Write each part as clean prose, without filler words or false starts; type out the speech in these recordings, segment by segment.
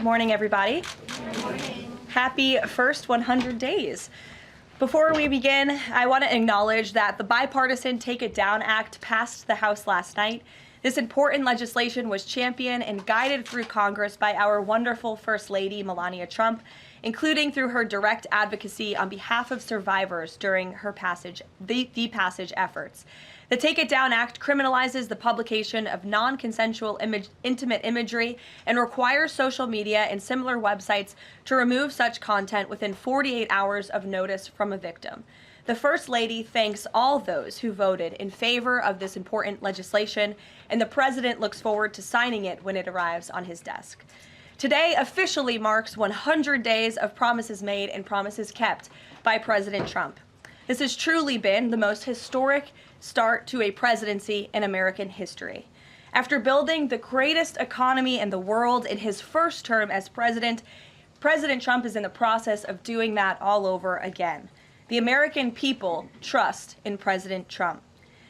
Good morning, everybody. Good morning. Happy first 100 days. Before we begin, I want to acknowledge that the bipartisan Take It Down Act passed the House last night. This important legislation was championed and guided through Congress by our wonderful First Lady, Melania Trump, including through her direct advocacy on behalf of survivors during her passage efforts. The Take It Down Act criminalizes the publication of non-consensual intimate imagery and requires social media and similar websites to remove such content within 48 hours of notice from a victim. The First Lady thanks all those who voted in favor of this important legislation, and the President looks forward to signing it when it arrives on his desk. Today officially marks 100 days of promises made and promises kept by President Trump. This has truly been the most historic start to a presidency in American history. After building the greatest economy in the world in his first term as president, President Trump is in the process of doing that all over again. The American people trust in President Trump.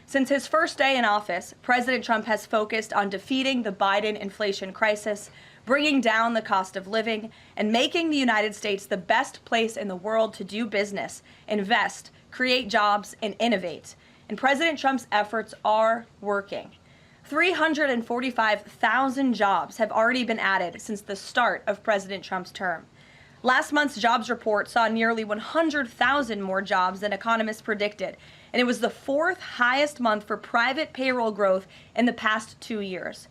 Since his first day in office, President Trump has focused on defeating the Biden inflation crisis, bringing down the cost of living, and making the United States the best place in the world to do business, invest, create jobs, and innovate. And President Trump's efforts are working. 345,000 jobs have already been added since the start of President Trump's term. Last month's jobs report saw nearly 100,000 more jobs than economists predicted, and it was the fourth highest month for private payroll growth in the past 2 years.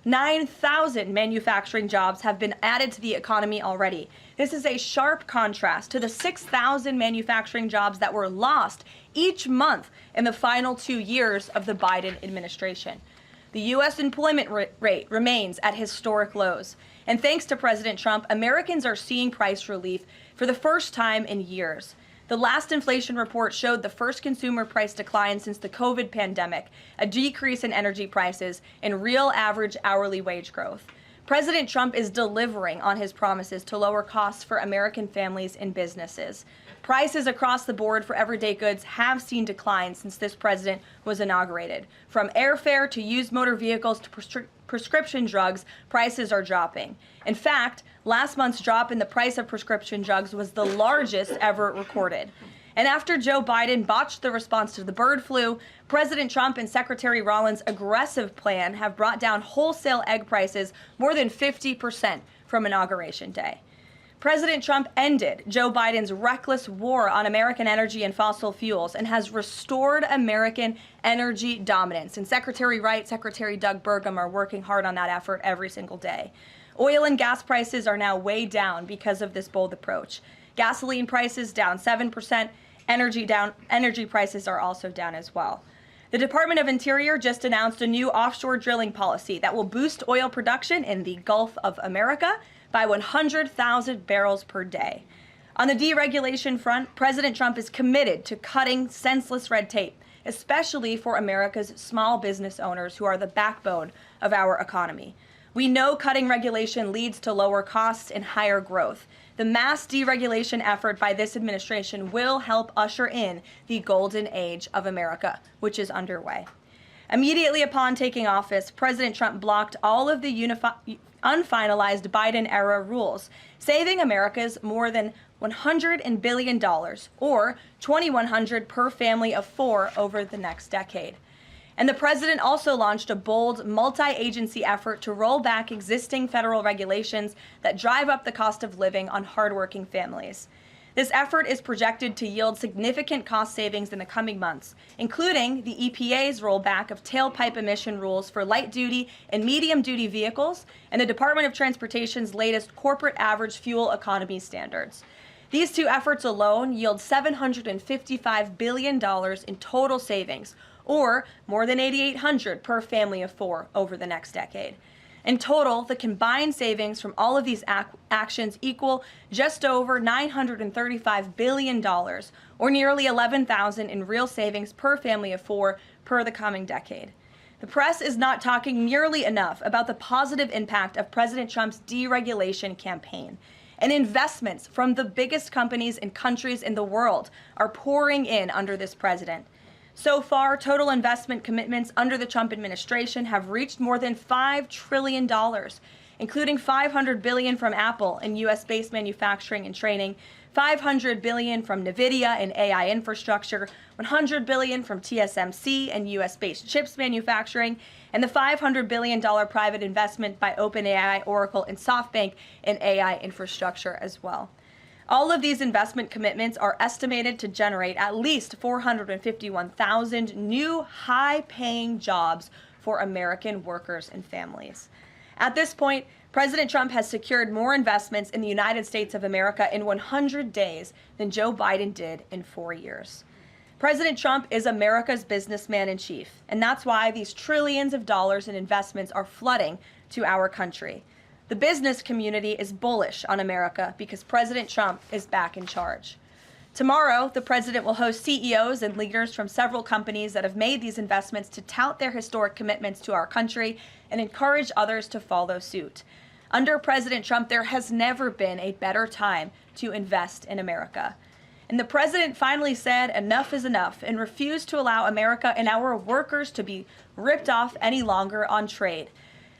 9,000 manufacturing jobs have been added to the economy already. This is a sharp contrast to the 6,000 manufacturing jobs that were lost each month in the final 2 years of the Biden administration. The U.S. employment rate remains at historic lows. And thanks to President Trump, Americans are seeing price relief for the first time in years. The last inflation report showed the first consumer price decline since the COVID pandemic, a decrease in energy prices, and real average hourly wage growth. President Trump is delivering on his promises to lower costs for American families and businesses. Prices across the board for everyday goods have seen declines since this president was inaugurated. From airfare to used motor vehicles to prescription drugs, prices are dropping. In fact, last month's drop in the price of prescription drugs was the largest ever recorded. And after Joe Biden botched the response to the bird flu, President Trump and Secretary Rollins' aggressive plan have brought down wholesale egg prices more than 50% from Inauguration Day. President Trump ended Joe Biden's reckless war on American energy and fossil fuels and has restored American energy dominance. And Secretary Wright, Secretary Doug Burgum are working hard on that effort every single day. Oil and gas prices are now way down because of this bold approach. Gasoline prices down 7%, energy prices are also down as well. The Department of Interior just announced a new offshore drilling policy that will boost oil production in the Gulf of America by 100,000 barrels per day. On the deregulation front, President Trump is committed to cutting senseless red tape, especially for America's small business owners who are the backbone of our economy. We know cutting regulation leads to lower costs and higher growth. The mass deregulation effort by this administration will help usher in the golden age of America, which is underway. Immediately upon taking office, President Trump blocked all of the unfinalized Biden-era rules, saving Americans more than $100 billion, or $2,100 per family of four over the next decade. And the president also launched a bold multi-agency effort to roll back existing federal regulations that drive up the cost of living on hardworking families. This effort is projected to yield significant cost savings in the coming months, including the EPA's rollback of tailpipe emission rules for light-duty and medium-duty vehicles and the Department of Transportation's latest corporate average fuel economy standards. These two efforts alone yield $755 billion in total savings, or more than $8,800 per family of four over the next decade. In total, the combined savings from all of these actions equal just over $935 billion, or nearly $11,000 in real savings per family of four per the coming decade. The press is not talking nearly enough about the positive impact of President Trump's deregulation campaign. And investments from the biggest companies and countries in the world are pouring in under this president. So far, total investment commitments under the Trump administration have reached more than $5 trillion. including $500 billion from Apple in U.S.-based manufacturing and training, $500 billion from NVIDIA in AI infrastructure, $100 billion from TSMC and U.S.-based chips manufacturing, and the $500 billion private investment by OpenAI, Oracle, and SoftBank in AI infrastructure as well. All of these investment commitments are estimated to generate at least 451,000 new high-paying jobs for American workers and families. At this point, President Trump has secured more investments in the United States of America in 100 days than Joe Biden did in 4 years. President Trump is America's businessman in chief, and that's why these trillions of dollars in investments are flooding to our country. The business community is bullish on America because President Trump is back in charge. Tomorrow, the president will host CEOs and leaders from several companies that have made these investments to tout their historic commitments to our country and encourage others to follow suit. Under President Trump, there has never been a better time to invest in America. And the president finally said enough is enough and refused to allow America and our workers to be ripped off any longer on trade.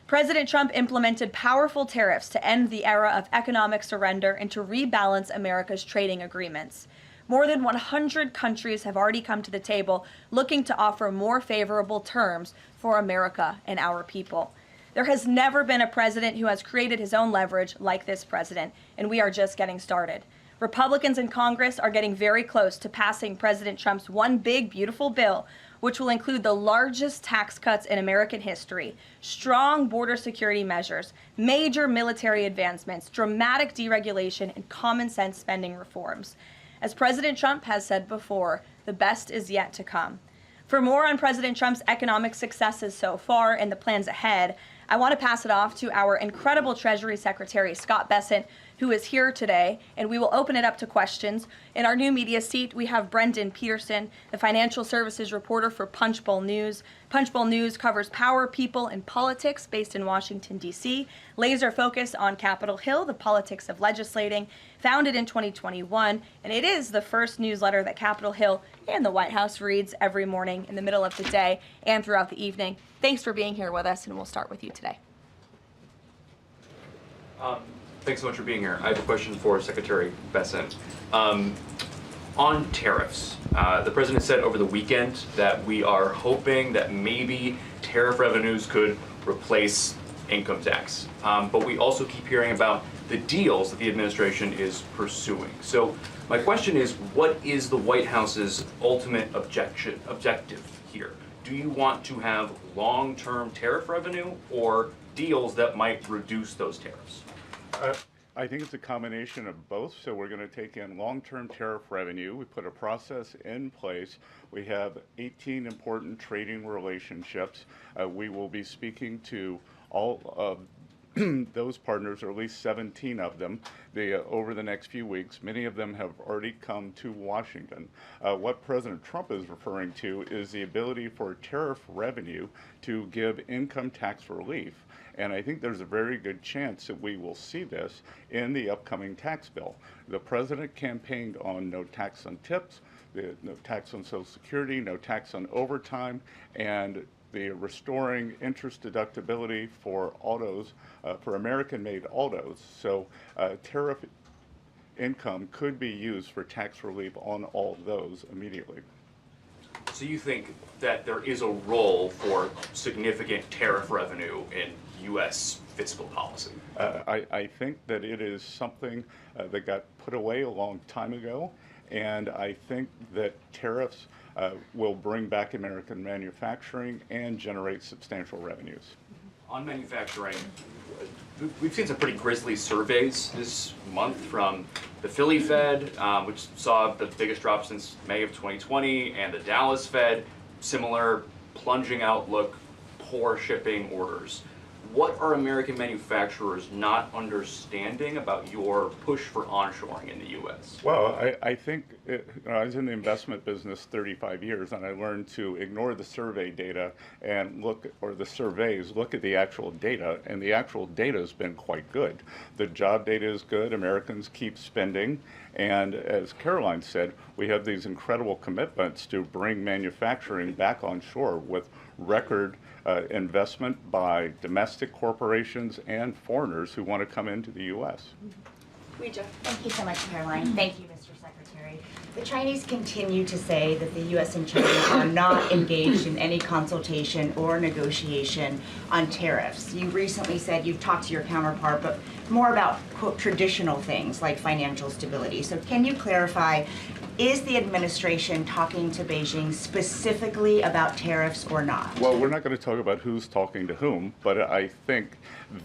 President Trump implemented powerful tariffs to end the era of economic surrender and to rebalance America's trading agreements. More than 100 countries have already come to the table looking to offer more favorable terms for America and our people. There has never been a president who has created his own leverage like this president, and we are just getting started. Republicans in Congress are getting very close to passing President Trump's one big, beautiful bill, which will include the largest tax cuts in American history, strong border security measures, major military advancements, dramatic deregulation, and common sense spending reforms. As President Trump has said before, the best is yet to come. For more on President Trump's economic successes so far and the plans ahead, I want to pass it off to our incredible Treasury Secretary, Scott Bessent, who is here today, and we will open it up to questions. In our new media seat, we have Brendan Peterson, the financial services reporter for Punchbowl News. Punchbowl News covers power, people, and politics based in Washington, D.C., laser focused on Capitol Hill, the politics of legislating, founded in 2021, and it is the first newsletter that Capitol Hill and the White House reads every morning in the middle of the day and throughout the evening. Thanks for being here with us, and we'll start with you today. Thanks so much for being here. I have a question for Secretary Bessent. On tariffs, the president said over the weekend that we are hoping that maybe tariff revenues could replace income tax. But we also keep hearing about the deals that the administration is pursuing. So my question is, what is the White House's ultimate objective here? Do you want to have long-term tariff revenue or deals that might reduce those tariffs? I think it's a combination of both. So we're going to take in long-term tariff revenue. We put a process in place. We have 18 important trading relationships. We will be speaking to all of those partners, or at least 17 of them, over the next few weeks. Many of them have already come to Washington. What President Trump is referring to is the ability for tariff revenue to give income tax relief. And I think there's a very good chance that we will see this in the upcoming tax bill. The president campaigned on no tax on tips, no tax on Social Security, no tax on overtime, and the restoring interest deductibility for autos, for American-made autos. So tariff income could be used for tax relief on all those immediately. So you think that there is a role for significant tariff revenue in U.S. fiscal policy? I think that it is something that got put away a long time ago, and I think that tariffs will bring back American manufacturing and generate substantial revenues. On manufacturing, we've seen some pretty grisly surveys this month from the Philly Fed, which saw the biggest drop since May of 2020, and the Dallas Fed, similar plunging outlook, poor shipping orders. What are American manufacturers not understanding about your push for onshoring in the U.S.? Well, I think I was in the investment business 35 years, and I learned to ignore the survey data and look at the actual data, and the actual data has been quite good. The job data is good. Americans keep spending, and as Caroline said, we have these incredible commitments to bring manufacturing back on shore with record investment by domestic corporations and foreigners who want to come into the U.S. Thank you so much, Caroline. Thank you, Mr. Secretary. The Chinese continue to say that the U.S. and China are not engaged in any consultation or negotiation on tariffs. You recently said you've talked to your counterpart, but more about, quote, traditional things like financial stability. So can you clarify, is the administration talking to Beijing specifically about tariffs or not? Well, we're not going to talk about who's talking to whom, but I think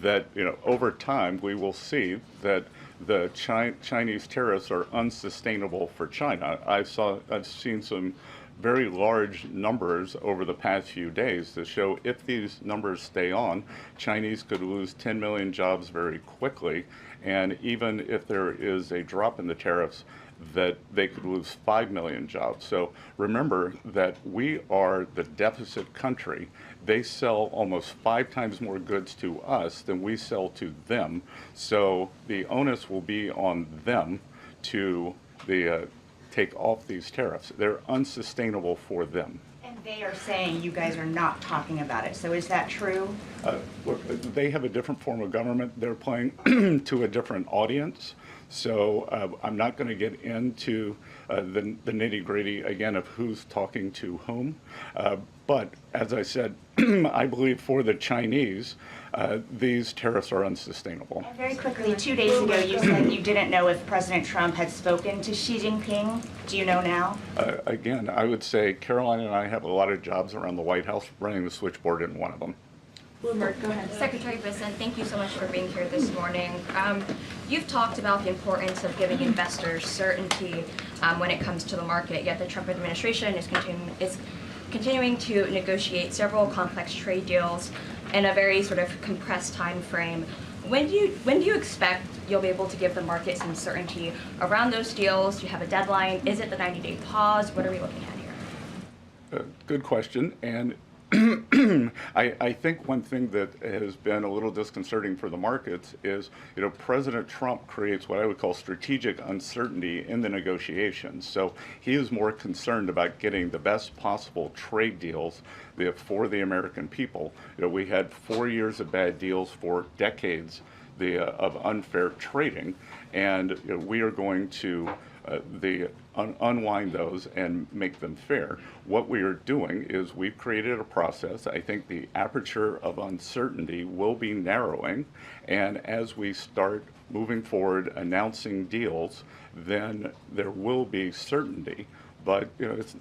that, over time we will see that the Chinese tariffs are unsustainable for China. I've seen some very large numbers over the past few days that show if these numbers stay on, Chinese could lose 10 million jobs very quickly, and even if there is a drop in the tariffs, that they could lose 5 million jobs. So remember that we are the deficit country. They sell almost 5 times more goods to us than we sell to them. So the onus will be on them to take off these tariffs. They're unsustainable for them. And they are saying you guys are not talking about it. So is that true? Look, they have a different form of government. They're playing to a different audience. So I'm not going to get into the nitty-gritty again of who's talking to whom. But as I said, I believe for the Chinese, these tariffs are unsustainable. And very quickly, 2 days ago, you said you didn't know if President Trump had spoken to Xi Jinping. Do you know now? Again, I would say Caroline and I have a lot of jobs around the White House. Running the switchboard isn't one of them. Bloomberg, go ahead. Secretary Bisson, thank you so much for being here this morning. You've talked about the importance of giving investors certainty when it comes to the market, yet the Trump administration is continuing to negotiate several complex trade deals in a very sort of compressed time frame. When do you expect you'll be able to give the market some certainty around those deals? Do you have a deadline? Is it the 90-day pause? What are we looking at here? Good question. And I think one thing that has been a little disconcerting for the markets is, President Trump creates what I would call strategic uncertainty in the negotiations. So he is more concerned about getting the best possible trade deals for the American people. We had 4 years of bad deals for decades of unfair trading, and we are going to unwind those and make them fair. What we are doing is we've created a process. I think the aperture of uncertainty will be narrowing, and as we start moving forward announcing deals, then there will be certainty. But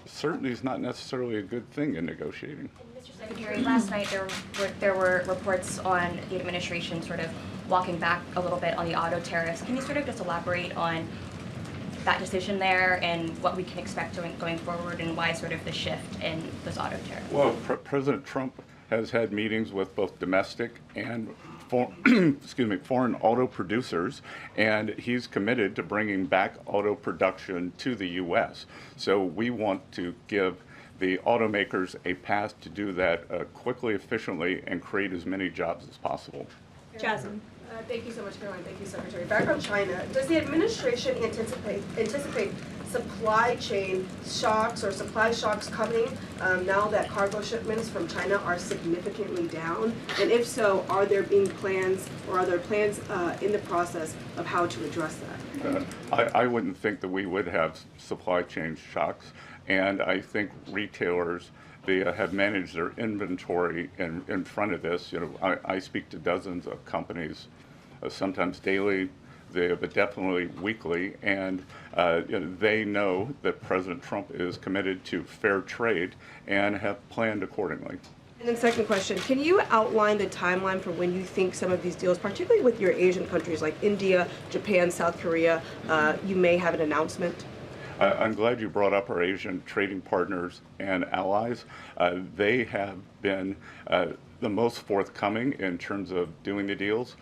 certainty is not necessarily a good thing in negotiating. Mr. Secretary, last night there were reports on the administration sort of walking back a little bit on the auto tariffs. Can you sort of just elaborate on that decision there and what we can expect going forward, and why sort of the shift in those auto tariffs? Well, President Trump has had meetings with both domestic and foreign auto producers, and he's committed to bringing back auto production to the U.S. So we want to give the automakers a path to do that quickly, efficiently, and create as many jobs as possible. Jasmine. Thank you so much, Caroline. Thank you, Secretary. Back on China, does the administration anticipate supply chain shocks or supply shocks coming now that cargo shipments from China are significantly down? And if so, are there plans in the process of how to address that? I wouldn't think that we would have supply chain shocks, and I think retailers have managed their inventory in front of this. I speak to dozens of companies, sometimes daily, but definitely weekly, and they know that President Trump is committed to fair trade and have planned accordingly. And then second question, can you outline the timeline for when you think some of these deals, particularly with your Asian countries like India, Japan, South Korea, you may have an announcement? I'm glad you brought up our Asian trading partners and allies. They have been the most forthcoming in terms of doing the deals.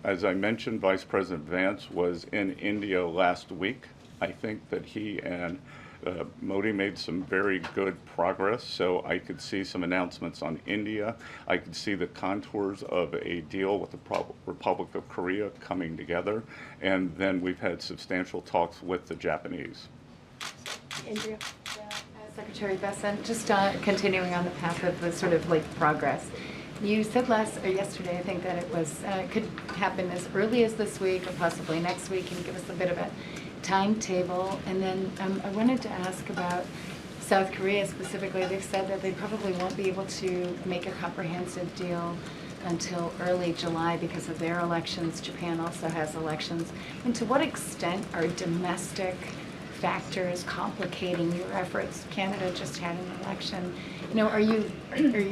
As I mentioned, Vice President Vance was in India last week. I think that he and Modi made some very good progress, so I could see some announcements on India. I could see the contours of a deal with the Republic of Korea coming together, and then we've had substantial talks with the Japanese. Andrea. Secretary Bessent, just continuing on the path of the sort of progress. You said yesterday, I think, that it was could happen as early as this week or possibly next week. Can you give us a bit of a timetable? And then I wanted to ask about South Korea specifically. They've said that they probably won't be able to make a comprehensive deal until early July because of their elections. Japan also has elections. And to what extent are domestic factors complicating your efforts? Canada just had an election. Are you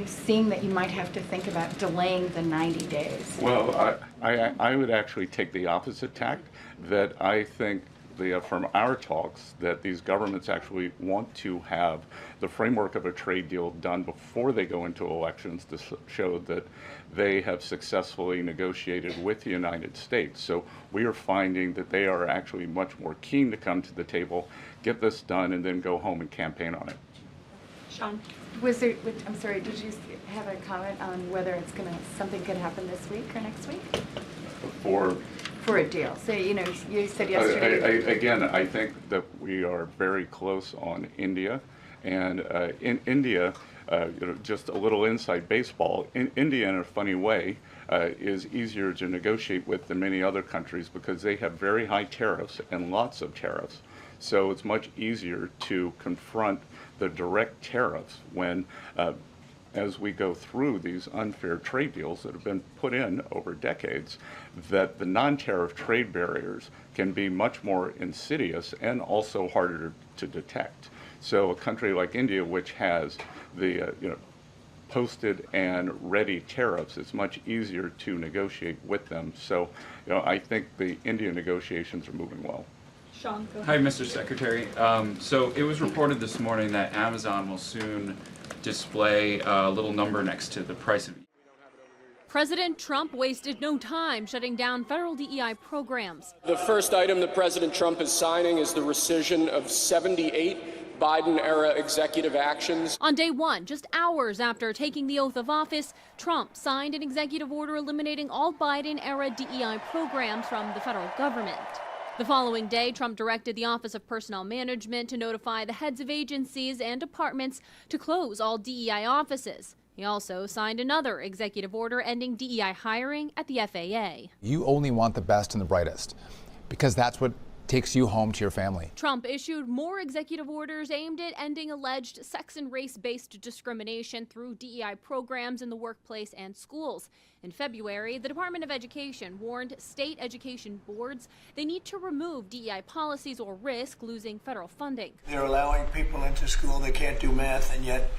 seeing that you might have to think about delaying the 90 days? Well, I would actually take the opposite tack, that I think from our talks that these governments actually want to have the framework of a trade deal done before they go into elections to show that they have successfully negotiated with the United States. So we are finding that they are actually much more keen to come to the table, get this done, and then go home and campaign on it. Sean? I'm sorry, did you have a comment on whether something could happen this week or next week? For a deal. So, you said yesterday. Again, I think that we are very close on India. And in India, just a little inside baseball, India, in a funny way, is easier to negotiate with than many other countries because they have very high tariffs and lots of tariffs. So it's much easier to confront the direct tariffs when as we go through these unfair trade deals that have been put in over decades, that the non-tariff trade barriers can be much more insidious and also harder to detect. So a country like India, which has the posted and ready tariffs, it's much easier to negotiate with them. So I think the India negotiations are moving well. Sean, go ahead. Hi, Mr. Secretary. So it was reported this morning that Amazon will soon display a little number next to the price of. President Trump wasted no time shutting down federal DEI programs. The first item that President Trump is signing is the rescission of 78 Biden-era executive actions. On day one, just hours after taking the oath of office, Trump signed an executive order eliminating all Biden-era DEI programs from the federal government. The following day, Trump directed the Office of Personnel Management to notify the heads of agencies and departments to close all DEI offices. He also signed another executive order ending DEI hiring at the FAA. You only want the best and the brightest because that's what takes you home to your family. Trump issued more executive orders aimed at ending alleged sex and race-based discrimination through DEI programs in the workplace and schools. In February, the Department of Education warned state education boards they need to remove DEI policies or risk losing federal funding. They're allowing people into school that can't do math, and yet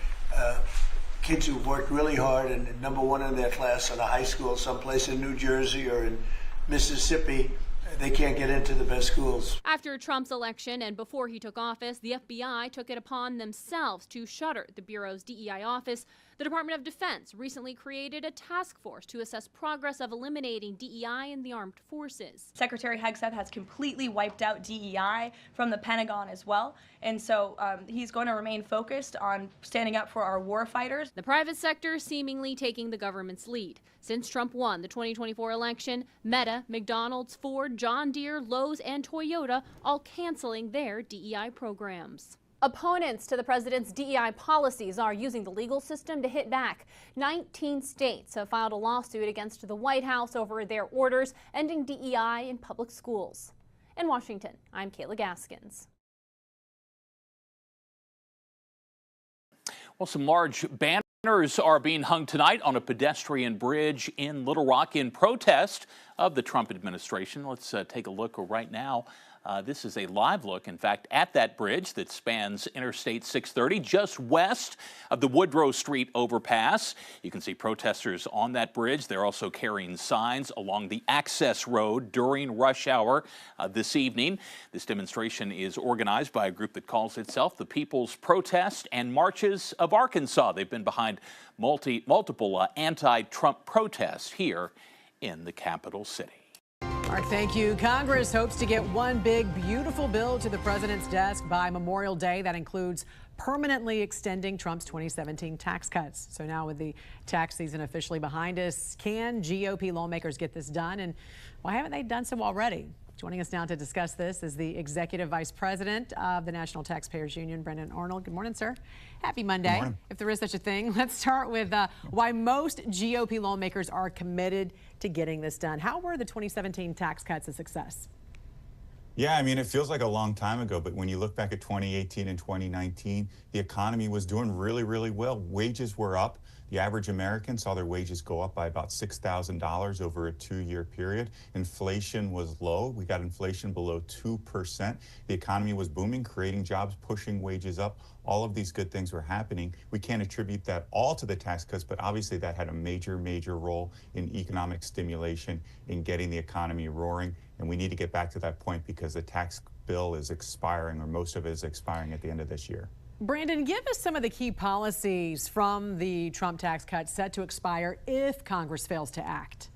kids who've worked really hard and #1 in their class in a high school someplace in New Jersey or in Mississippi, they can't get into the best schools. After Trump's election and before he took office, the FBI took it upon themselves to shutter the Bureau's DEI office. The Department of Defense recently created a task force to assess progress of eliminating DEI in the armed forces. Secretary Hegseth has completely wiped out DEI from the Pentagon as well, and so he's going to remain focused on standing up for our war fighters. The private sector seemingly taking the government's lead. Since Trump won the 2024 election, Meta, McDonald's, Ford, John Deere, Lowe's, and Toyota all canceling their DEI programs. Opponents to the president's DEI policies are using the legal system to hit back. 19 states have filed a lawsuit against the White House over their orders ending DEI in public schools. In Washington, I'm Kayla Gaskins. Well, some large banners are being hung tonight on a pedestrian bridge in Little Rock in protest of the Trump administration. Let's take a look right now. This is a live look, in fact, at that bridge that spans Interstate 630 just west of the Woodrow Street overpass. You can see protesters on that bridge. They're also carrying signs along the access road during rush hour this evening. This demonstration is organized by a group that calls itself the People's Protest and Marches of Arkansas. They've been behind multiple anti-Trump protests here in the capital city. Mark, thank you. Congress hopes to get one big, beautiful bill to the president's desk by Memorial Day. That includes permanently extending Trump's 2017 tax cuts. So now with the tax season officially behind us, can GOP lawmakers get this done? And why haven't they done so already? Joining us now to discuss this is the Executive Vice President of the National Taxpayers Union, Brendan Arnold. Good morning, sir. Happy Monday, Good morning. if there is such a thing. Let's start with why most GOP lawmakers are committed to getting this done. How were the 2017 tax cuts a success? Yeah, I mean, it feels like a long time ago, but when you look back at 2018 and 2019, the economy was doing really, really well. Wages were up. The average American saw their wages go up by about $6,000 over a 2-year period. Inflation was low. We got inflation below 2%. The economy was booming, creating jobs, pushing wages up. All of these good things were happening. We can't attribute that all to the tax cuts, but obviously that had a major, major role in economic stimulation, in getting the economy roaring. And we need to get back to that point because the tax bill is expiring, or most of it is expiring at the end of this year. Brandon, give us some of the key policies from the Trump tax cuts set to expire if Congress fails to act.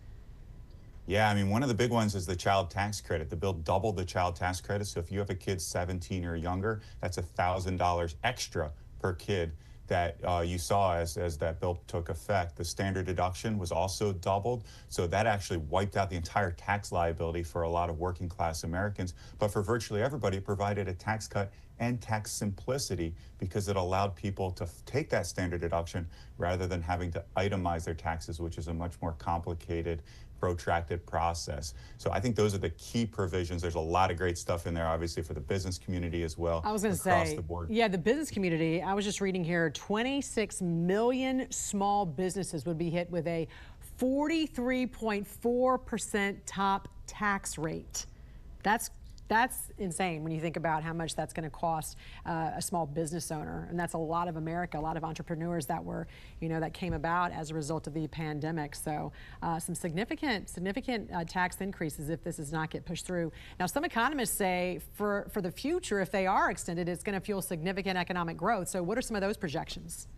Yeah, I mean, one of the big ones is the child tax credit. The bill doubled the child tax credit. So if you have a kid 17 or younger, that's $1,000 extra per kid that you saw as that bill took effect. The standard deduction was also doubled. So that actually wiped out the entire tax liability for a lot of working class Americans. But for virtually everybody, it provided a tax cut and tax simplicity because it allowed people to take that standard deduction rather than having to itemize their taxes, which is a much more complicated, protracted process. So I think those are the key provisions. There's a lot of great stuff in there, obviously, for the business community as well. I was going to say, yeah, the business community. I was just reading here, 26 million small businesses would be hit with a 43.4% top tax rate. That's insane when you think about how much that's going to cost a small business owner. And that's a lot of America, a lot of entrepreneurs that were, that came about as a result of the pandemic. So some significant tax increases if this does not get pushed through. Now, some economists say for the future, if they are extended, it's going to fuel significant economic growth. So what are some of those projections?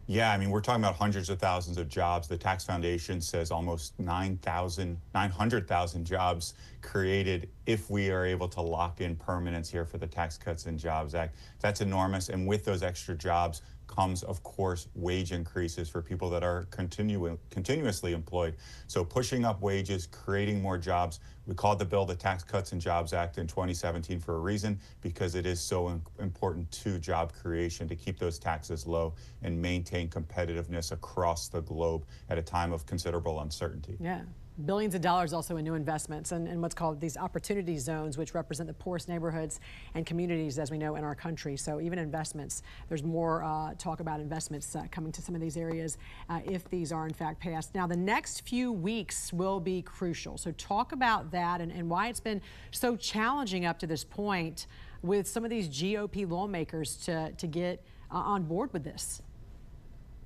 Yeah, I mean, we're talking about hundreds of thousands of jobs. The Tax Foundation says almost 900,000 jobs created if we are able to lock in permanence here for the Tax Cuts and Jobs Act. That's enormous. And with those extra jobs comes, of course, wage increases for people that are continuously employed. So pushing up wages, creating more jobs. We called the bill the Tax Cuts and Jobs Act in 2017 for a reason, because it is so important to job creation to keep those taxes low and maintain competitiveness across the globe at a time of considerable uncertainty. Yeah. Billions of dollars also in new investments and what's called these opportunity zones, which represent the poorest neighborhoods and communities, as we know, in our country. So even investments, there's more talk about investments coming to some of these areas if these are in fact passed. Now, the next few weeks will be crucial. So talk about that and why it's been so challenging up to this point with some of these GOP lawmakers to get on board with this.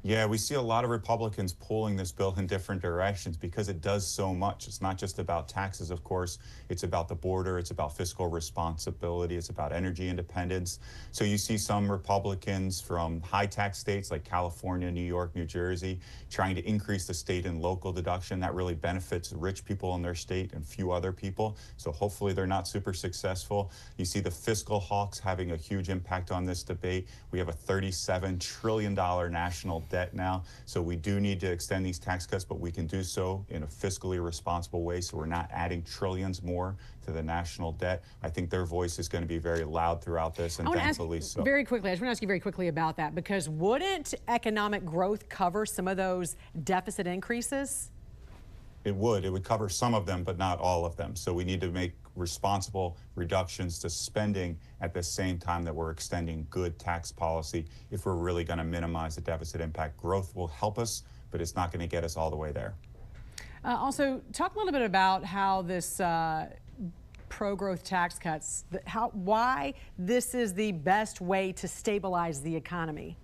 Yeah, we see a lot of Republicans pulling this bill in different directions because it does so much. It's not just about taxes, of course. It's about the border. It's about fiscal responsibility. It's about energy independence. So you see some Republicans from high tax states like California, New York, New Jersey, trying to increase the state and local deduction. That really benefits rich people in their state and few other people. So hopefully they're not super successful. You see the fiscal hawks having a huge impact on this debate. We have a $37 trillion national debt now. So we do need to extend these tax cuts, but we can do so in a fiscally responsible way. So we're not adding trillions more to the national debt. I think their voice is going to be very loud throughout this, and thankfully so. Very quickly, I just want to ask you very quickly about that, because wouldn't economic growth cover some of those deficit increases? It would cover some of them, but not all of them. So we need to make responsible reductions to spending at the same time that we're extending good tax policy if we're really going to minimize the deficit impact. Growth will help us, but it's not going to get us all the way there. Also, talk a little bit about how this pro-growth tax cuts, why this is the best way to stabilize the economy.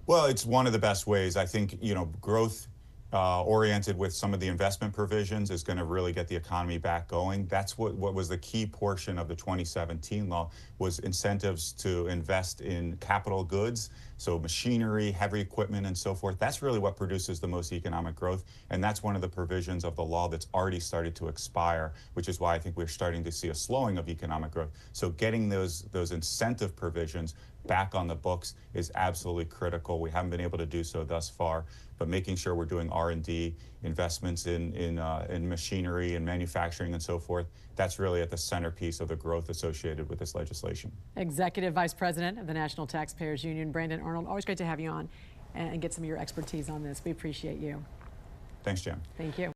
Well, it's one of the best ways. I think, growth oriented with some of the investment provisions is going to really get the economy back going. That's what was the key portion of the 2017 law, was incentives to invest in capital goods. So machinery, heavy equipment, and so forth, that's really what produces the most economic growth. And that's one of the provisions of the law that's already started to expire, which is why I think we're starting to see a slowing of economic growth. So getting those incentive provisions back on the books is absolutely critical. We haven't been able to do so thus far, but making sure we're doing R&D, investments in machinery and manufacturing and so forth, that's really at the centerpiece of the growth associated with this legislation. Executive Vice President of the National Taxpayers Union, Brandon Arnold, always great to have you on and get some of your expertise on this. We appreciate you. Thanks, Jen. Thank you.